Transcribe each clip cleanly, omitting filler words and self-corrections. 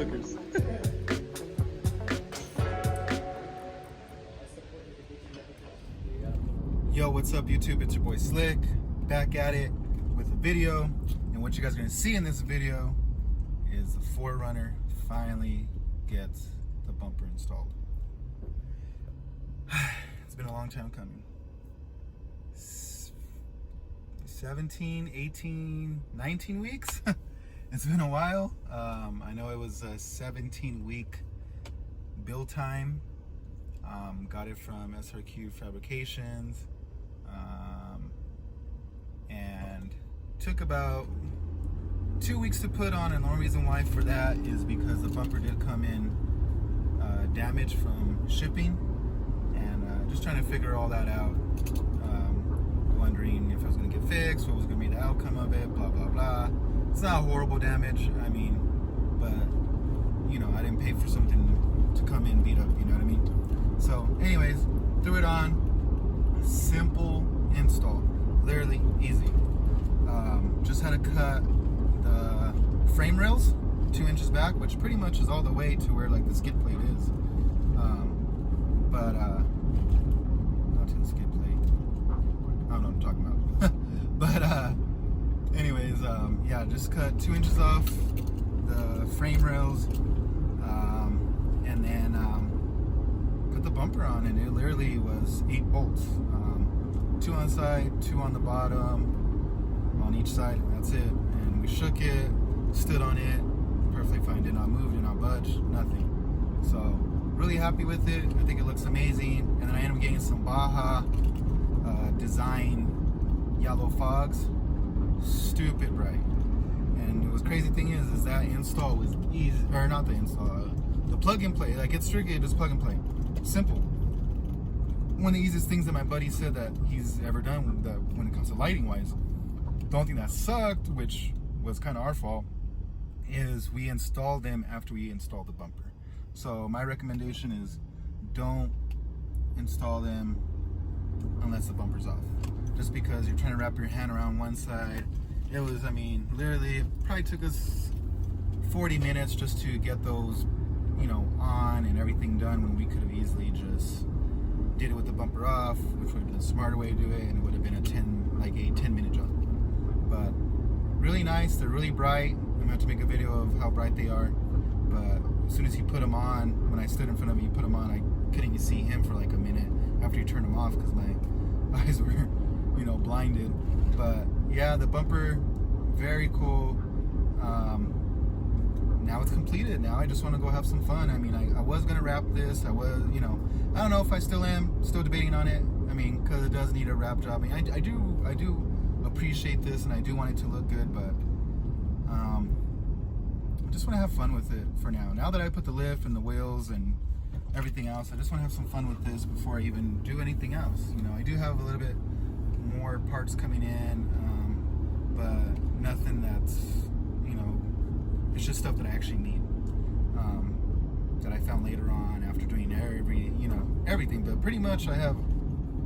hookers. Yo, what's up YouTube? It's your boy Slick, back at it with a video. And what you guys are gonna see in this video is the 4runner finally gets the bumper installed. It's been a long time coming. 17, 18, 19 weeks? It's been a while. I know it was a 17-week build time. Got it from SRQ Fabrications. And took about 2 weeks to put on, and the only reason why for that is because the bumper did come in damaged from shipping, and just trying to figure all that out. Wondering if it was going to get fixed, what was going to be the outcome of it, blah blah blah. It's not horrible damage, I mean, but you know, I didn't pay for something to come in beat up, you know what I mean? So anyways, threw it on. Simple install, literally easy. Just had to cut the frame rails 2 inches back, which pretty much is all the way to where like the skid plate is. Not to the skid plate. I don't know what I'm talking about. But anyways, yeah, just cut 2 inches off the frame rails, and then put the bumper on, and it literally was 8 bolts. 2 on the side, 2 on the bottom, on each side, and that's it. And we shook it, stood on it, perfectly fine, did not move, did not budge, nothing. So, really happy with it. I think it looks amazing. And then I ended up getting some Baja design yellow fogs, stupid bright. And the crazy thing is that install was easy, or not the install, the plug and play. Like, it's strictly just plug and play, simple. One of the easiest things that my buddy said that he's ever done that when it comes to lighting wise. The only thing that sucked, which was kind of our fault, is we installed them after we installed the bumper. So my recommendation is don't install them unless the bumper's off. Just because you're trying to wrap your hand around one side. It was, I mean, literally, it probably took us 40 minutes just to get those, you know, on and everything done, when we could have easily just did it with the bumper off, which would have been a smarter way to do it, and it would have been a 10-minute job. But really nice. They're really bright. I'm gonna have to make a video of how bright they are. But as soon as he put them on, when I stood in front of him, he put them on, I couldn't even see him for like a minute after he turned them off because my eyes were, you know, blinded. But yeah, the bumper, very cool. Now it's completed. Now I just want to go have some fun. I mean, I was gonna wrap this. I was, you know, I don't know if I still am. Still debating on it. I mean, because it does need a wrap job. I mean, I do appreciate this, and I do want it to look good, but I just want to have fun with it for now. Now that I put the lift and the wheels and everything else, I just want to have some fun with this before I even do anything else. You know, I do have a little bit more parts coming in, but nothing that's, you know, it's just stuff that I actually need, that I found later on after doing everything. But pretty much I have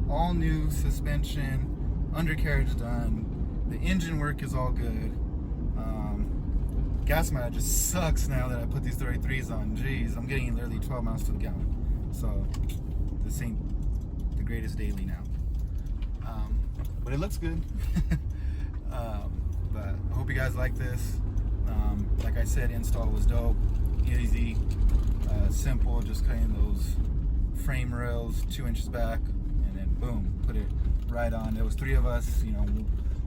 all new suspension, undercarriage done, the engine work is all good. Gas mileage just sucks now that I put these 33s on. Jeez, I'm getting literally 12 miles to the gallon. So this ain't the greatest daily now. But it looks good. But I hope you guys like this. Like I said, install was dope, easy, simple, just cutting those frame rails 2 inches back, and then boom, put it right on. There was 3 of us, you know,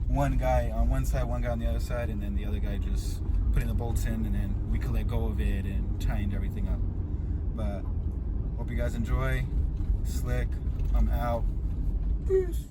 one guy on one side, one guy on the other side, and then the other guy just putting the bolts in, and then we could let go of it and tightened everything up. But hope you guys enjoy. Slick, I'm out. Peace.